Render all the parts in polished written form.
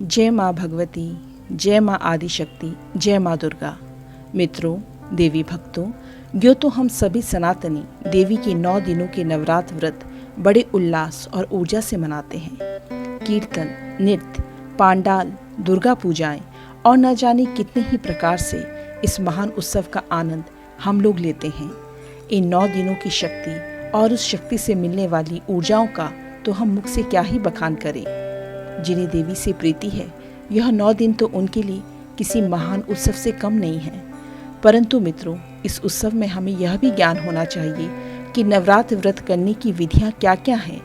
जय माँ भगवती, जय माँ आदिशक्ति, जय माँ दुर्गा। मित्रों, देवी भक्तों, यो तो हम सभी सनातनी देवी के 9 दिनों के नवरात्र व्रत बड़े उल्लास और ऊर्जा से मनाते हैं। कीर्तन, नृत्य, पांडाल, दुर्गा पूजाएं और न जाने कितने ही प्रकार से इस महान उत्सव का आनंद हम लोग लेते हैं। इन 9 दिनों की शक्ति और उस शक्ति से मिलने वाली ऊर्जाओं का तो हम मुख से क्या ही बखान करें। जिन्हें देवी से प्रीति है, यह 9 दिन तो उनके लिए किसी महान उत्सव से कम नहीं है। परंतु मित्रों, इस उत्सव में हमें यह भी ज्ञान होना चाहिए कि नवरात्र व्रत करने की विधियां क्या क्या हैं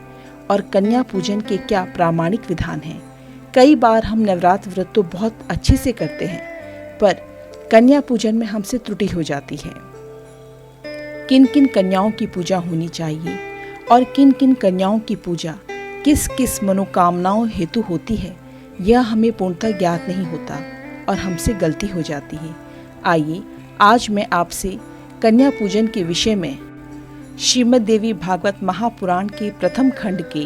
और कन्या पूजन के क्या प्रामाणिक विधान हैं। कई बार हम नवरात्र व्रत तो बहुत अच्छे से करते हैं, पर कन्या पूजन में हमसे त्रुटि हो जाती है। किन किन कन्याओं की पूजा होनी चाहिए और किन किन कन्याओं की पूजा किस किस मनोकामनाओं हेतु होती है, यह हमें पूर्णतः ज्ञात नहीं होता और हमसे गलती हो जाती है। आइए आज मैं आपसे कन्या पूजन के विषय में श्रीमद् देवी भागवत महापुराण के प्रथम खंड के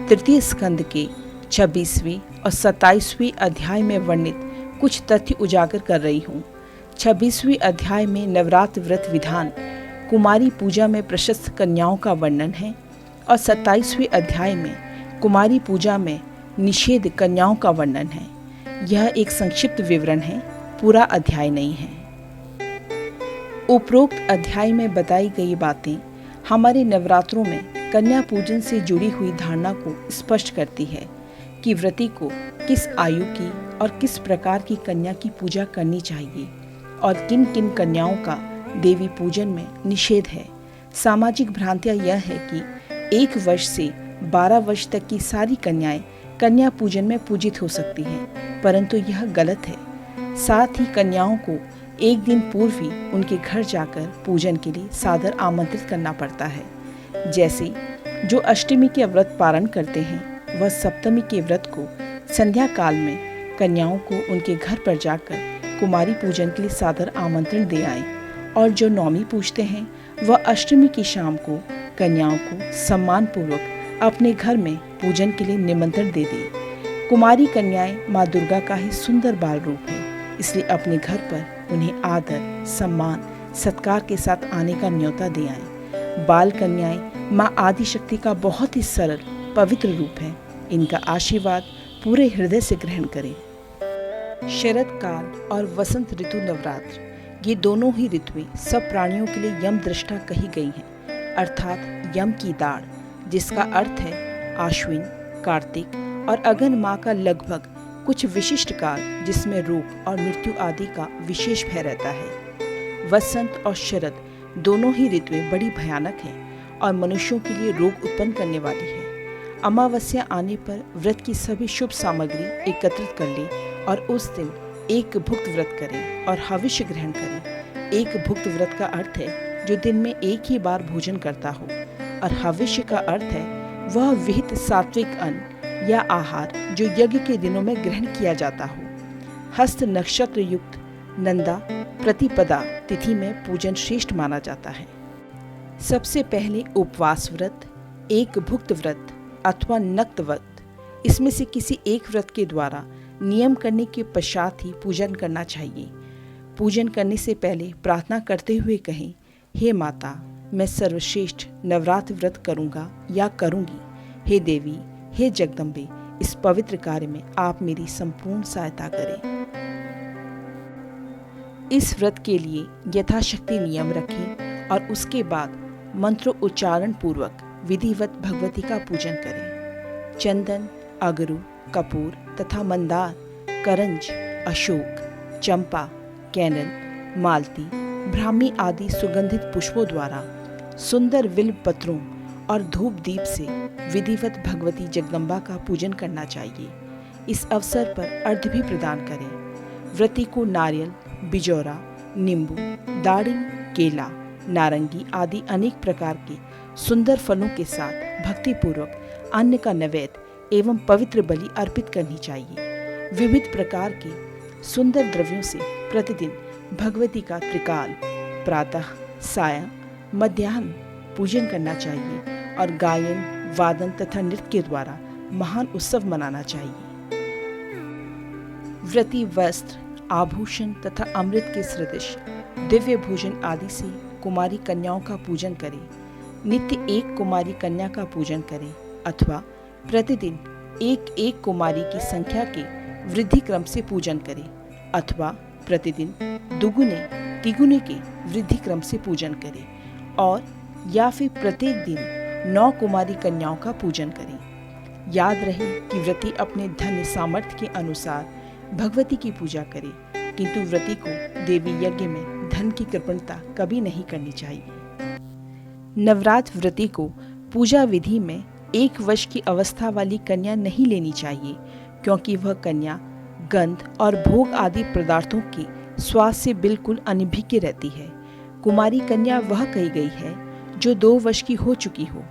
3 स्कंद के 26वीं और 27वीं अध्याय में वर्णित कुछ तथ्य उजागर कर रही हूँ। 26वीं अध्याय में नवरात्र व्रत विधान, कुमारी पूजा में प्रशस्त कन्याओं का वर्णन है और 27वें अध्याय में कुमारी पूजा में निषेध कन्याओं का वर्णन है। यह एक संक्षिप्त विवरण है, पूरा अध्याय नहीं है। उपरोक्त अध्याय में बताई गई बातें हमारे नवरात्रों में कन्या पूजन से जुड़ी हुई धारणा को स्पष्ट करती है कि व्रती को किस आयु की और किस प्रकार की कन्या की पूजा करनी चाहिए और किन किन कन्याओं का देवी पूजन में निषेध है। सामाजिक भ्रांतियां यह है कि 1 वर्ष से 12 वर्ष तक की सारी कन्याएं कन्या पूजन में पूजित हो सकती हैं, परंतु यह गलत है। साथ ही कन्याओं को एक दिन पूर्व ही उनके घर जाकर पूजन के लिए सादर आमंत्रित करना पड़ता है। जैसे जो अष्टमी के व्रत पारण करते हैं, वह सप्तमी के व्रत को संध्या काल में कन्याओं को उनके घर पर जाकर कुमारी पूजन के लिए सादर आमंत्रण दे आए, और जो नौमी पूजते हैं वह अष्टमी की शाम को कन्याओं को सम्मान पूर्वक अपने घर में पूजन के लिए निमंत्रण दे दे। कुमारी कन्याएं माँ दुर्गा का ही सुंदर बाल रूप है, इसलिए अपने घर पर उन्हें आदर, सम्मान, सत्कार के साथ आने का न्योता दे आए। बाल कन्याएं माँ आदिशक्ति का बहुत ही सरल, पवित्र रूप है। इनका आशीर्वाद पूरे हृदय से ग्रहण करें। शरद काल और वसंत ऋतु नवरात्र, ये दोनों ही ऋतुएं सब प्राणियों के लिए यम दृष्टा कही गई हैं, अर्थात यम की दाढ़, जिसका अर्थ है आश्विन, कार्तिक और अगन माह का लगभग कुछ विशिष्ट काल, जिसमें रोग और मृत्यु आदि का विशेष भय रहता है। वसंत और शरद दोनों ही ऋतुएं बड़ी भयानक हैं और मनुष्यों के लिए रोग उत्पन्न करने वाली है। अमावस्या आने पर व्रत की सभी शुभ सामग्री एकत्रित कर लें और उस दिन एक भुक्त व्रत करें और हविष्य ग्रहण करें। एक भुक्त व्रत का अर्थ है जो दिन में एक ही बार भोजन करता हो, और हविष्य का अर्थ है वह विहित सात्विक अन्न या आहार जो यज्ञ के दिनों में ग्रहण किया जाता हो। हस्त नक्षत्र युक्त नंदा प्रतिपदा तिथि में पूजन श्रेष्ठ माना जाता है। सबसे पहले उपवास व्रत, एक भुक्त व्रत अथवा नक्त व्रत, इसमें से किसी एक व्रत के द्वारा नियम करने के पश्चात ही पूजन करना चाहिए। पूजन करने से पहले प्रार्थना करते हुए कहें, हे माता, मैं सर्वश्रेष्ठ नवरात्र व्रत करूंगा या करूंगी। हे देवी, हे जगदम्बे, इस पवित्र कार्य में आप मेरी संपूर्ण सहायता करें। इस व्रत के लिए यथाशक्ति नियम रखें और उसके बाद मंत्र उच्चारण पूर्वक विधिवत भगवती का पूजन करें। चंदन, अगरू, कपूर तथा मंदार, करंज, अशोक, चंपा, कैनल, मालती, ब्राह्मी आदि सुगंधित पुष्पों द्वारा, सुंदर बिल्व पत्रों और धूप दीप से विधिवत भगवती जगदम्बा का पूजन करना चाहिए। इस अवसर पर अर्घ्य भी प्रदान करें। व्रती को नारियल, बिजौरा, नींबू, दाड़िम, केला, नारंगी आदि अनेक प्रकार के सुंदर फलों के साथ भक्तिपूर्वक अन्न का नैवेद्य एवं पवित्र बलि अर्पित करनी चाहिए। विविध प्रकार के सुंदर द्रव्यों से प्रतिदिन भगवती का त्रिकाल, प्रातः, सायं, मध्याह्न पूजन करना चाहिए और गायन, वादन तथा नृत्य के द्वारा महान उत्सव मनाना चाहिए। व्रती वस्त्र, आभूषण तथा अमृत के सदृश दिव्य भोजन आदि से कुमारी कन्याओं का पूजन करें। नित्य एक कुमारी कन्या का पूजन करें अथवा प्रतिदिन एक एक कुमारी की संख्या के वृद्धि क्रम से पूजन करें अथवा प्रतिदिन दुगुने तिगुने के वृद्धि क्रम से पूजन करें और या फिर प्रत्येक दिन 9 कुमारी कन्याओं का पूजन करें। याद रहे कि व्रती अपने धन सामर्थ्य के अनुसार भगवती की पूजा करे, किंतु व्रती को देवी यज्ञ में धन की कृपणता कभी नहीं करनी चाहिए। नवरात्र व्रती को पूजा विधि में 1 वर्ष की अवस्था वाली कन्या नहीं लेनी चाहिए, क्योंकि वह कन्या गंध और भोग आदि पदार्थों के स्वाद से बिल्कुल अनभिज्ञ रहती है। कुमारी कन्या वह कही गई है जो 2 वर्ष की हो चुकी हो।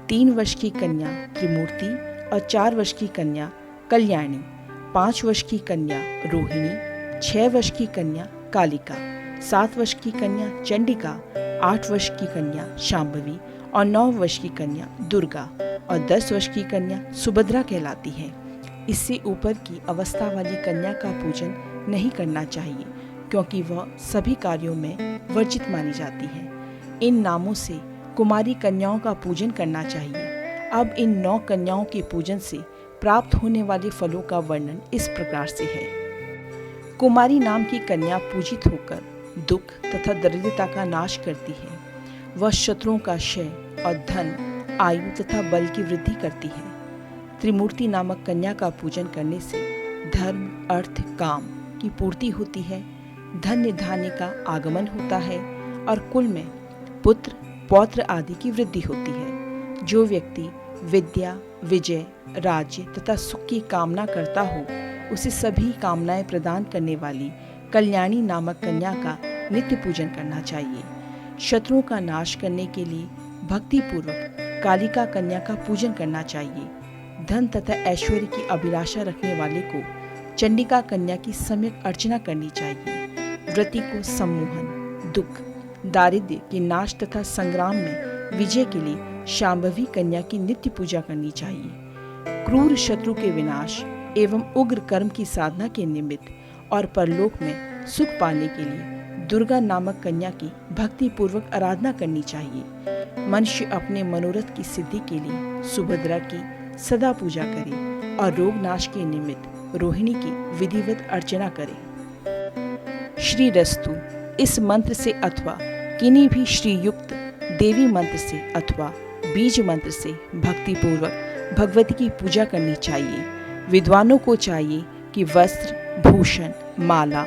3 वर्ष की कन्या त्रिमूर्ति और 4 वर्ष की कन्या कल्याणी, 5 वर्ष की कन्या रोहिणी, 6 वर्ष की कन्या कालिका, 7 वर्ष की कन्या चंडिका, 8 वर्ष की कन्या शांभवी और 9 वर्ष की कन्या दुर्गा और 10 वर्ष की कन्या सुभद्रा कहलाती है। इससे ऊपर की अवस्था वाली कन्या का पूजन नहीं करना चाहिए, क्योंकि वह सभी कार्यों में वर्जित मानी जाती है। इन नामों से कुमारी कन्याओं का पूजन करना चाहिए। अब इन 9 कन्याओं के पूजन से प्राप्त होने वाले फलों का वर्णन इस प्रकार से है। कुमारी नाम की कन्या पूजित होकर दुख तथा दरिद्रता का नाश करती है। वह शत्रुओं का क्षय और धन, आयु तथा बल की वृद्धि करती है। त्रिमूर्ति नामक कन्या का पूजन करने से धर्म, अर्थ, काम की पूर्ति होती है, धन्य धान्य का आगमन होता है और कुल में पुत्र, पौत्र आदि की वृद्धि होती है। जो व्यक्ति विद्या, विजय, राज्य तथा सुख की कामना करता हो, उसे सभी कामनाएं प्रदान करने वाली कल्याणी नामक कन्या का नित्य पूजन करना चाहिए। शत्रुओं का नाश करने के लिए भक्ति पूर्वक कालिका कन्या का पूजन करना चाहिए। धन तथा ऐश्वर्य की अभिलाषा रखने वाले को चंडिका कन्या की सम्यक अर्चना करनी चाहिए। व्रती को सम्मोहन, दुख, दारिद्र्य के नाश तथा संग्राम में विजय के लिए शांभवी कन्या की नित्य पूजा करनी चाहिए। क्रूर शत्रु के विनाश एवं उग्र कर्म की साधना के निमित्त और परलोक में सुख पाने के लिए दुर्गा नामक कन्या की भक्ति पूर्वक आराधना करनी चाहिए। मनुष्य अपने मनोरथ की सिद्धि के लिए सुभद्रा की सदा पूजा करे और रोग नाश के निमित्त रोहिणी की विधिवत अर्चना करे। श्री रस्तु इस मंत्र से अथवा किन्हीं भी श्री युक्त देवी मंत्र से अथवा बीज मंत्र से भक्ति पूर्वक भगवती की पूजा करनी चाहिए। विद्वानों को चाहिए कि वस्त्र, भूषण, माला,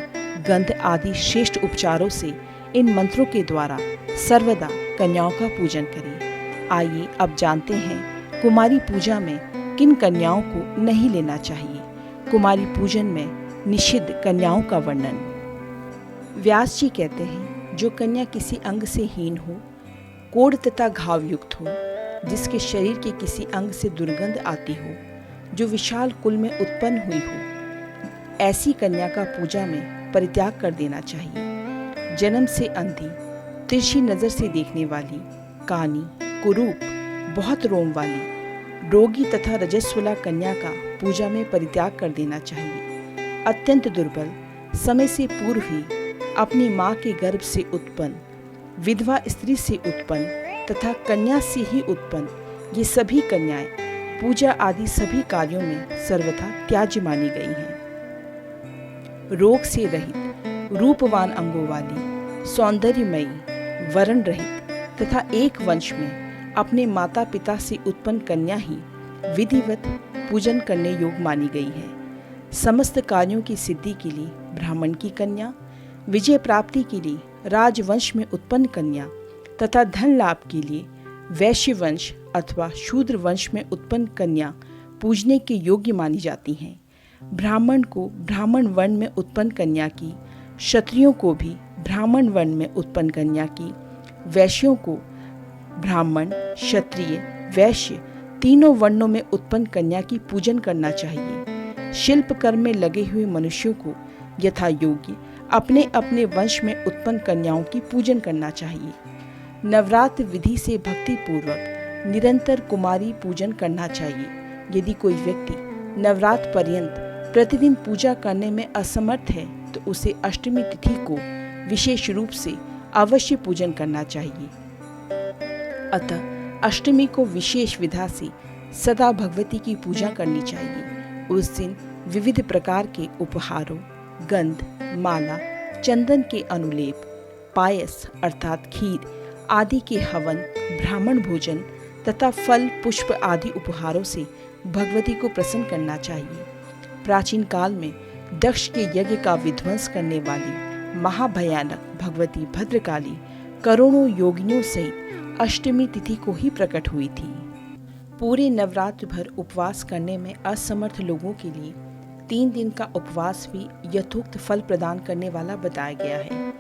गंध आदि श्रेष्ठ उपचारों से इन मंत्रों के द्वारा सर्वदा कन्याओं का पूजन करें। आइए अब जानते हैं कुमारी पूजा में किन कन्याओं को नहीं लेना चाहिए। कुमारी पूजन में निषिद्ध कन्याओं का वर्णन। व्यास जी कहते हैं, जो कन्या किसी अंग से हीन हो, कोढ़ तथा घाव युक्त हो, जिसके शरीर के किसी अंग से दुर्गंध आती हो, जो विशाल कुल में उत्पन्न हुई हो, ऐसी कन्या का पूजा में परित्याग कर देना चाहिए। जन्म से अंधी, तिरछी नजर से देखने वाली, कानी, कुरूप, बहुत रोम वाली, रोगी तथा रजस्वला कन्या का पूजा में परित्याग कर देना चाहिए। अत्यंत दुर्बल, समय से पूर्व ही अपनी माँ के गर्भ से उत्पन्न, विधवा स्त्री से उत्पन्न तथा कन्या से ही उत्पन्न, ये सभी कन्याएं पूजा आदि सभी कार्यों में सर्वथा त्याज्य मानी गई हैं। रोग से रहित, रूपवान अंगों वाली, सौंदर्यमयी, वर्ण रहित तथा एक वंश में अपने माता पिता से उत्पन्न कन्या ही विधिवत पूजन करने योग्य मानी गई है। समस्त कार्यों की सिद्धि के लिए ब्राह्मण की कन्या, विजय प्राप्ति के लिए राजवंश में उत्पन्न कन्या तथा धन लाभ के लिए वैश्य वंश अथवा शूद्र वंश में उत्पन्न कन्या पूजने के योग्य मानी जाती हैं। ब्राह्मण को ब्राह्मण वर्ण में उत्पन्न कन्या की, क्षत्रियों को भी ब्राह्मण वर्ण में उत्पन्न कन्या की, वैश्यों को ब्राह्मण, क्षत्रिय, वैश्य तीनों वर्णों में उत्पन्न कन्या की पूजन करना चाहिए। शिल्प कर्म में लगे हुए मनुष्यों को यथा योग्य अपने अपने वंश में उत्पन्न कन्याओं की पूजन करना चाहिए। नवरात्र विधि से भक्ति पूर्वक निरंतर कुमारी पूजन करना चाहिए। यदि कोई व्यक्ति नवरात्र पर्यंत प्रतिदिन पूजा करने में असमर्थ है तो उसे अष्टमी तिथि को विशेष रूप से अवश्य पूजन करना चाहिए। अतः अष्टमी को विशेष विधा से सदा भगवती की पूजा करनी चाहिए। उस दिन विविध प्रकार के उपहारों, गंध, माला, चंदन के अनुलेप, पायस अर्थात खीर आदि के हवन, ब्राह्मण भोजन तथा फल, पुष्प आदि उपहारों से भगवती को प्रसन्न करना चाहिए। प्राचीन काल में दक्ष के यज्ञ का विध्वंस करने वाली महाभयानक भगवती भद्रकाली करोड़ों योगिनियों सहित अष्टमी तिथि को ही प्रकट हुई थी। पूरे नवरात्र भर उपवास करने में असमर्थ लोगों के लिए 3 दिन का उपवास भी यथोक्त फल प्रदान करने वाला बताया गया है।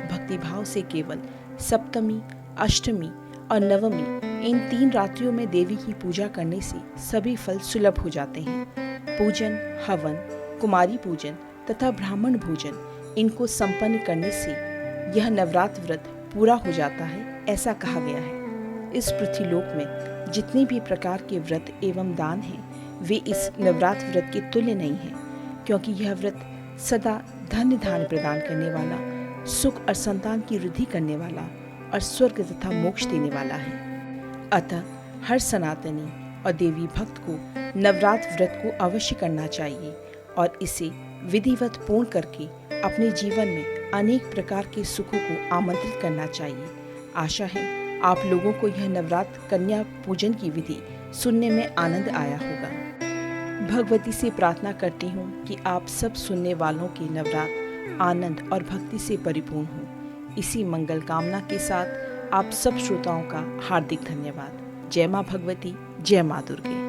भक्तिभाव से केवल सप्तमी, अष्टमी और नवमी इन 3 रात्रियों में देवी की पूजा करने से सभी फल सुलभ हो जाते हैं। पूजन, हवन, कुमारी पूजन तथा ब्राह्मण भोजन इनको संपन्न करने से यह नवरात्र व्रत पूरा हो जाता है, ऐसा कहा गया है। इस पृथ्वीलोक में जितने भी प्रकार के व्रत एवं दान हैं, वे इस नवरात्र व्रत के तुल्य नहीं हैं, क्योंकि यह व्रत सदा धन्य धान्य प्रदान करने वाला, सुख और संतान की वृद्धि करने वाला और स्वर्ग तथा मोक्ष देने वाला है। अतः हर सनातनी और देवी भक्त को नवरात्र व्रत को अवश्य करना चाहिए और इसे विधिवत पूर्ण करके अपने जीवन में अनेक प्रकार के सुखों को आमंत्रित करना चाहिए। आशा है आप लोगों को यह नवरात्र कन्या पूजन की विधि सुनने में आनंद आया होगा। भगवती से प्रार्थना करती हूँ कि आप सब सुनने वालों के नवरात्र आनंद और भक्ति से परिपूर्ण हो। इसी मंगल कामना के साथ आप सब श्रोताओं का हार्दिक धन्यवाद। जय माँ भगवती, जय माँ दुर्गे।